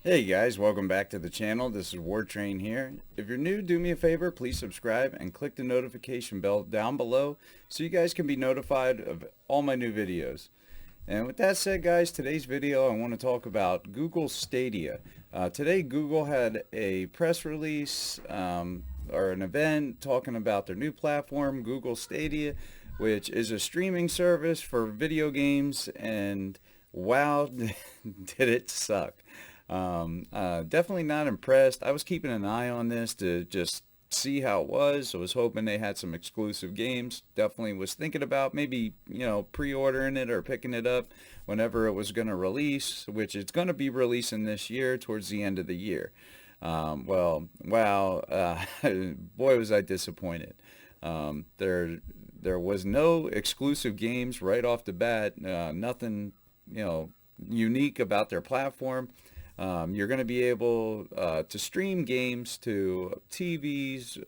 Hey guys, welcome back to the channel. This is Wartrain here. If you're new, do me a favor, please subscribe and click the notification bell down below so you guys can be notified of all my new videos. And with that said, guys, today's video I want to talk about Google Stadia. Today Google had a press release or an event talking about their new platform, Google Stadia, which is a streaming service for video games, and wow, did it suck. Definitely not impressed. I was keeping an eye on this to just see how it was. I was hoping they had some exclusive games. Definitely was thinking about maybe, pre-ordering it or picking it up whenever it was going to release, which it's going to be releasing this year towards the end of the year. Well, wow, boy, was I disappointed. There was no exclusive games right off the bat. Nothing, unique about their platform. You're going to be able to stream games to TVs,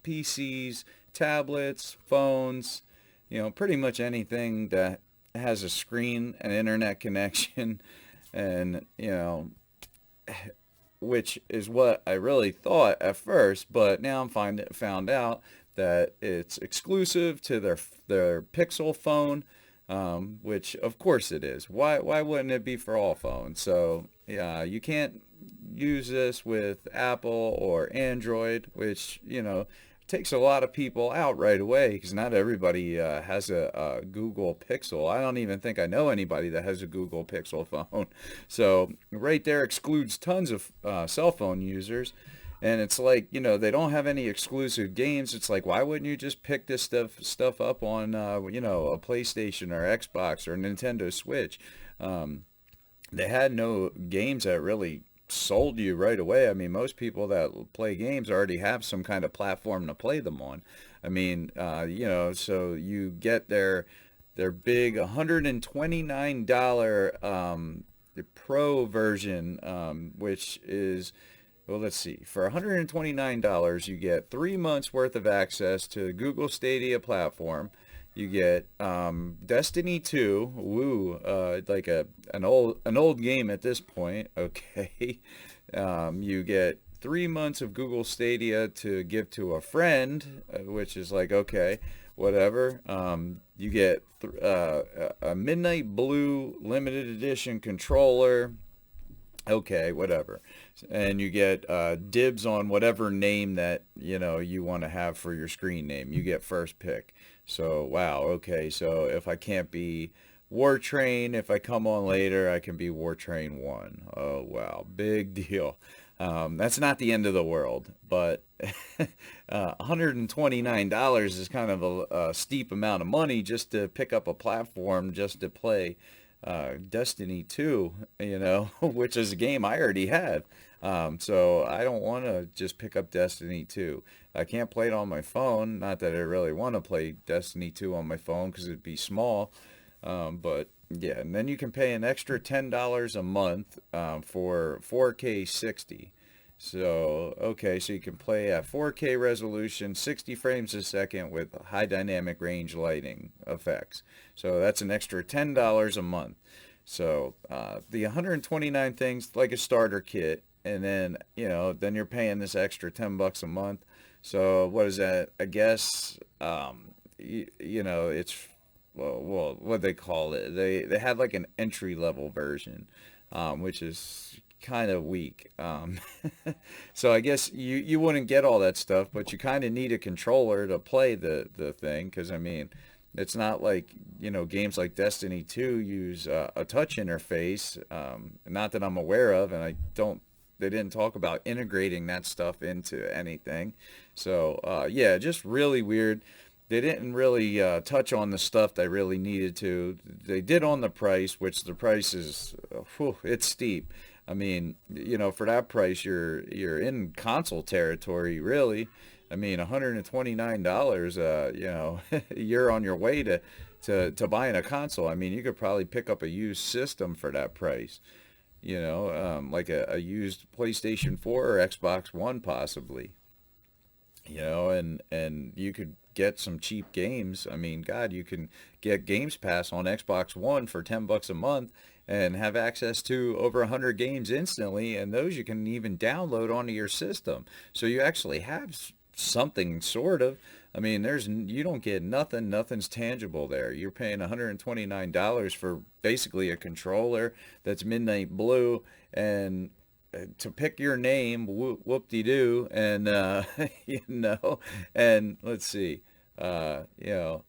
PCs, tablets, phones, pretty much anything that has a screen, an internet connection, and, which is what I really thought at first, but now found out that it's exclusive to their Pixel phone, which of course it is. Why wouldn't it be for all phones? So yeah, you can't use this with Apple or Android, which takes a lot of people out right away because not everybody has a Google Pixel. I don't even think I know anybody that has a Google Pixel phone. So right there excludes tons of cell phone users. And it's like, they don't have any exclusive games. It's like, why wouldn't you just pick this stuff up on, a PlayStation or Xbox or Nintendo Switch? They had no games that really sold you right away. I mean, most people that play games already have some kind of platform to play them on. I mean, so you get their big $129 Pro version, which is, well, let's see. For $129, you get 3 months worth of access to the Google Stadia platform. You get Destiny 2, woo, like an old game at this point. Okay, you get 3 months of Google Stadia to give to a friend, which is like, okay, whatever. You get a Midnight Blue limited edition controller. Okay, whatever. And you get dibs on whatever name that you want to have for your screen name. You get first pick. So wow, okay, so if I can't be Wartrain, if I come on later, I can be Wartrain 1. Oh wow, big deal. That's not the end of the world, but $129 is kind of a steep amount of money just to pick up a platform just to play Destiny 2, which is a game I already had. So I don't want to just pick up Destiny 2. I can't play it on my phone. Not that I really want to play Destiny 2 on my phone because it'd be small. But yeah, and then you can pay an extra $10 a month for 4K 60. So, okay, so you can play at 4K resolution, 60 frames a second with high dynamic range lighting effects. So that's an extra $10 a month. So the 129 things like a starter kit, and then then you're paying this extra $10 a month. So what is that? I guess it's well, what they call it. They had like an entry level version, which is kind of weak. So I guess you wouldn't get all that stuff, but you kind of need a controller to play the thing, because I mean, it's not like games like Destiny 2 use a touch interface, not that I'm aware of, and they didn't talk about integrating that stuff into anything. So yeah, just really weird. They didn't really touch on the stuff they really needed to. They did on the price, which the price is, it's steep. I mean, for that price, you're in console territory, really. I mean, $129, you're on your way to buying a console. I mean, you could probably pick up a used system for that price. Like a used PlayStation 4 or Xbox One, possibly. and you could get some cheap games. I mean, God, you can get Games Pass on Xbox One for $10 a month and have access to over 100 games instantly, and those you can even download onto your system. So you actually have something sort of. I mean, you don't get nothing. Nothing's tangible there. You're paying $129 for basically a controller that's midnight blue and to pick your name, whoop-de-doo, and and let's see, you know,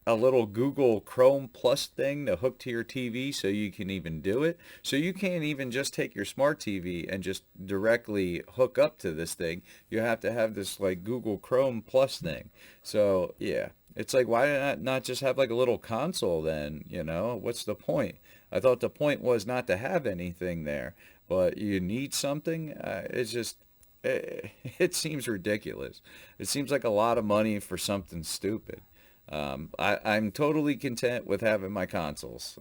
a little Google Chrome Plus thing to hook to your TV so you can even do it. So you can't even just take your smart TV and just directly hook up to this thing. You have to have this like Google Chrome Plus thing. So yeah, it's like why not just have like a little console then? What's the point? I thought the point was not to have anything there, but you need something. It's just it seems ridiculous. It seems like a lot of money for something stupid. I'm totally content with having my consoles.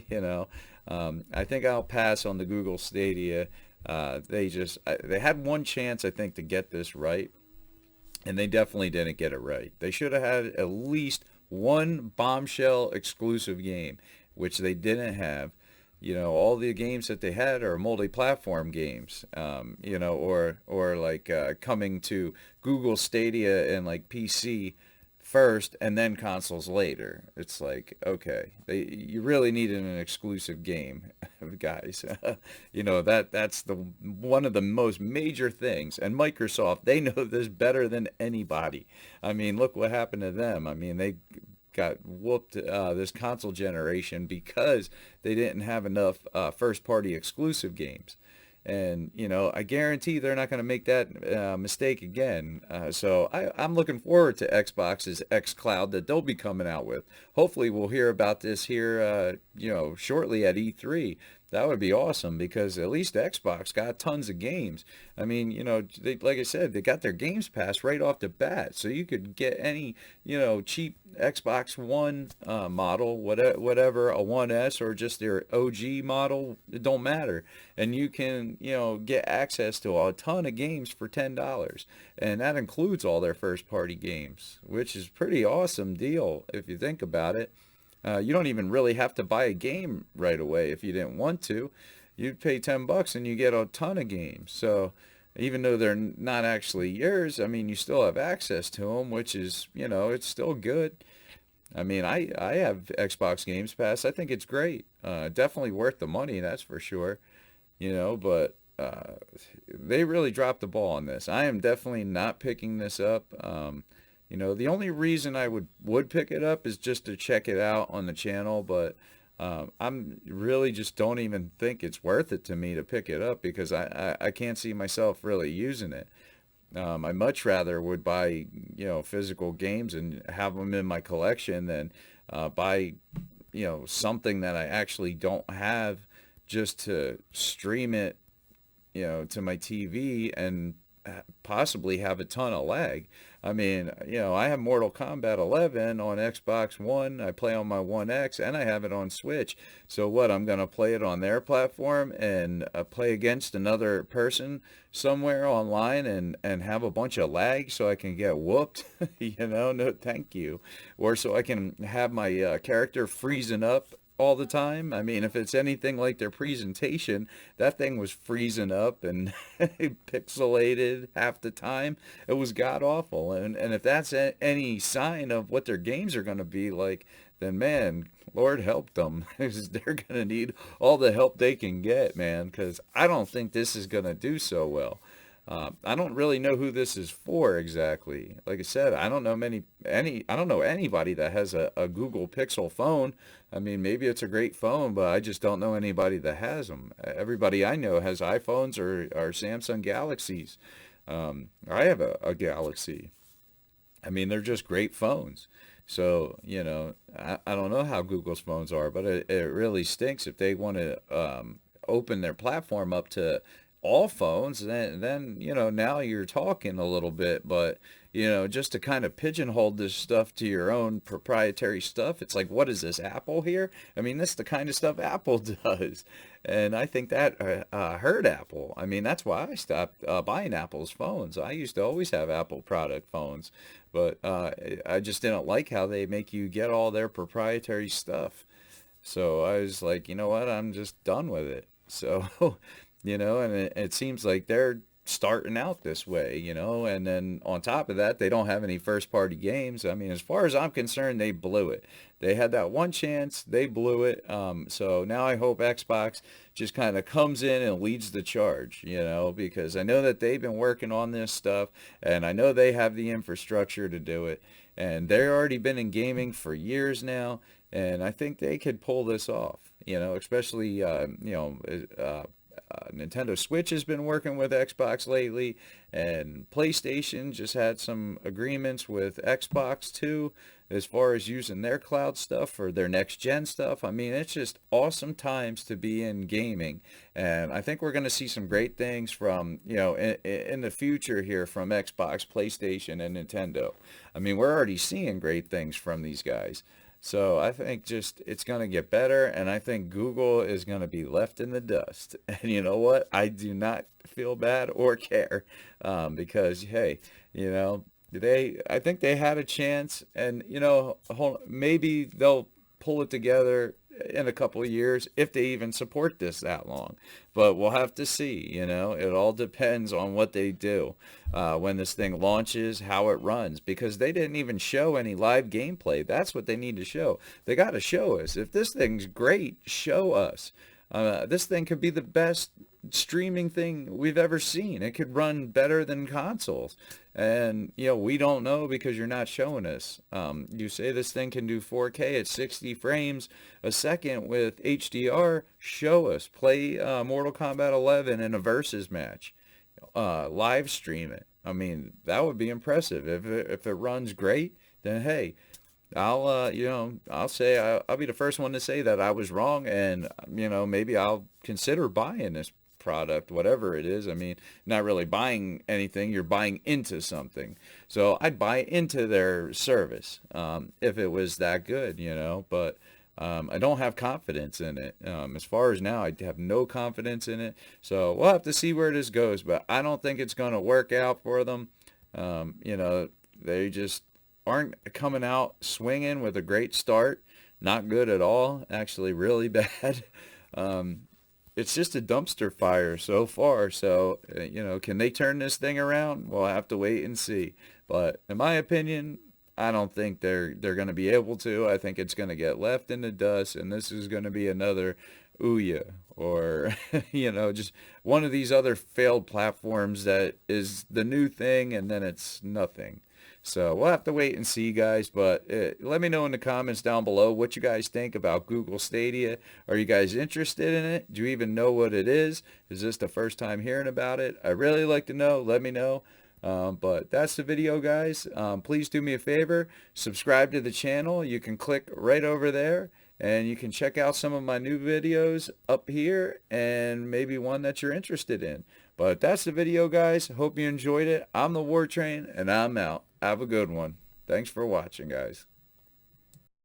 you know, I think I'll pass on the Google Stadia. They had one chance, I think, to get this right, and they definitely didn't get it right. They should have had at least one bombshell exclusive game, which they didn't have. All the games that they had are multi-platform games, or like coming to Google Stadia and like PC first and then consoles later. It's like, okay, you really needed an exclusive game, guys. That's the one of the most major things. And Microsoft, they know this better than anybody. I mean, look what happened to them. I mean, they got whooped this console generation because they didn't have enough first party exclusive games. And, I guarantee they're not going to make that mistake again. So I'm looking forward to Xbox's xCloud that they'll be coming out with. Hopefully we'll hear about this here, shortly at E3. That would be awesome because at least Xbox got tons of games. I mean, like I said, they got their Games Pass right off the bat. So you could get any, cheap Xbox One model, whatever, a 1S or just their OG model, it don't matter. And you can, get access to a ton of games for $10. And that includes all their first party games, which is pretty awesome deal if you think about it. You don't even really have to buy a game right away if you didn't want to. You'd pay $10 and you get a ton of games. So even though they're not actually yours, I mean, you still have access to them, which is, it's still good. I mean, I have Xbox Games Pass. I think it's great. Definitely worth the money, that's for sure. But they really dropped the ball on this. I am definitely not picking this up. The only reason I would pick it up is just to check it out on the channel, but I'm really just don't even think it's worth it to me to pick it up because I can't see myself really using it. I much rather would buy, physical games and have them in my collection than buy, something that I actually don't have just to stream it, to my TV and possibly have a ton of lag. I mean, I have Mortal Kombat 11 on Xbox One. I play on my One X, and I have it on Switch. So what? I'm going to play it on their platform and play against another person somewhere online and have a bunch of lag so I can get whooped? No, thank you. Or so I can have my character freezing up all the time. I mean, if it's anything like their presentation, that thing was freezing up and pixelated half the time. It was god awful. And if that's any sign of what their games are going to be like, then man, Lord help them. They're going to need all the help they can get, man, because I don't think this is going to do so well. I don't really know who this is for exactly. Like I said, I don't know I don't know anybody that has a Google Pixel phone. I mean, maybe it's a great phone, but I just don't know anybody that has them. Everybody I know has iPhones or Samsung Galaxies. I have a Galaxy. I mean, they're just great phones. So, I don't know how Google's phones are, but it really stinks if they want to open their platform up to all phones, then now you're talking a little bit. But just to kind of pigeonhole this stuff to your own proprietary stuff, it's like, what is this, Apple here? I mean, this is the kind of stuff Apple does. And I think that hurt Apple. I mean, that's why I stopped buying Apple's phones. I used to always have Apple product phones, but I just didn't like how they make you get all their proprietary stuff. So I was like, you know what, I'm just done with it. So, and it seems like they're starting out this way, and then on top of that, they don't have any first party games. I mean, as far as I'm concerned, they blew it. They had that one chance, they blew it. So now I hope Xbox just kind of comes in and leads the charge, because I know that they've been working on this stuff, and I know they have the infrastructure to do it, and they've already been in gaming for years now, and I think they could pull this off, especially, Nintendo Switch has been working with Xbox lately, and PlayStation just had some agreements with Xbox too, as far as using their cloud stuff for their next gen stuff. I mean, it's just awesome times to be in gaming, and I think we're going to see some great things from, in the future here from Xbox, PlayStation, and Nintendo. I mean, we're already seeing great things from these guys. So I think just it's going to get better, and I think Google is going to be left in the dust. And you know what? I do not feel bad or care, because, hey, I think they had a chance, and, maybe they'll pull it together in a couple of years if they even support this that long. But we'll have to see. It all depends on what they do when this thing launches, how it runs, because they didn't even show any live gameplay. That's what they need to show. They got to show us. If this thing's great, show us. This thing could be the best streaming thing we've ever seen. It could run better than consoles, and we don't know because you're not showing us. You say this thing can do 4K at 60 frames a second with HDR. Show us. Play Mortal Kombat 11 in a versus match. Live stream it. I mean, that would be impressive. If it runs great, then hey, I'll say I'll be the first one to say that I was wrong, and maybe I'll consider buying this product, whatever it is. I mean, not really buying anything, you're buying into something. So I'd buy into their service if it was that good, but I don't have confidence in it. As far as now, I have no confidence in it. So we'll have to see where this goes, but I don't think it's going to work out for them. They just aren't coming out swinging with a great start. Not good at all. Actually, really bad. It's just a dumpster fire so far. So, can they turn this thing around? We'll have to wait and see. But in my opinion, I don't think they're going to be able to. I think it's going to get left in the dust, and this is going to be another Ouya, or just one of these other failed platforms that is the new thing, and then it's nothing. So we'll have to wait and see, guys, but let me know in the comments down below what you guys think about Google Stadia. Are you guys interested in it? Do you even know what it is? Is this the first time hearing about it? I'd really like to know. Let me know. But that's the video, guys. Please do me a favor. Subscribe to the channel. You can click right over there, and you can check out some of my new videos up here, and maybe one that you're interested in. But that's the video, guys. Hope you enjoyed it. I'm the War Train, and I'm out. Have a good one. Thanks for watching, guys.